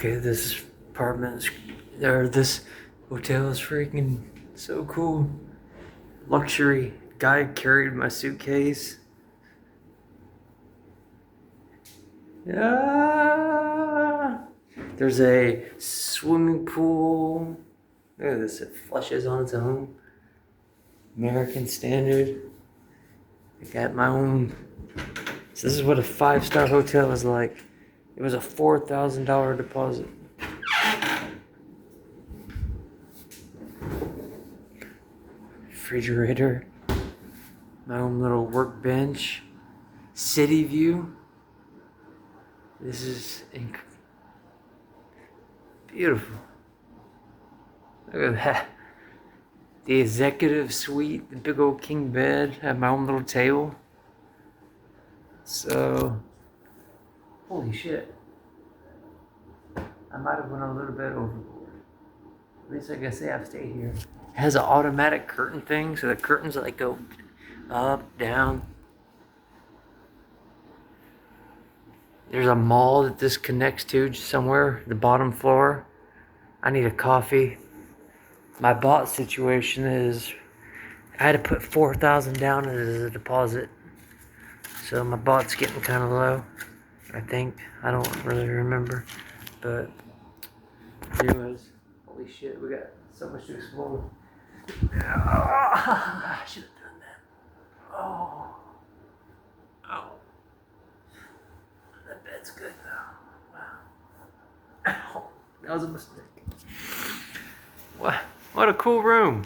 Okay, this apartment or this hotel is freaking so cool. Luxury. Guy carried my suitcase. Yeah. There's a swimming pool. Look at this, it flushes on its own. American standard. I got my own. So this is what a 5-star hotel is like. It was a $4,000 deposit. Refrigerator. My own little workbench. City view. This is beautiful. Look at that. The executive suite, the big old king bed. I have my own little table. So, holy shit. I might have went a little bit overboard. At least I can say I've stayed here. It has an automatic curtain thing, so the curtains like go up, down. There's a mall that this connects to somewhere, the bottom floor. I need a coffee. My bot situation is I had to put $4,000 down as a deposit. So my bot's getting kind of low, I think. I don't really remember. But anyways, holy shit, we got so much to explore. I should have done that. Oh. That bed's good though. Wow. That was a mistake. What a cool room.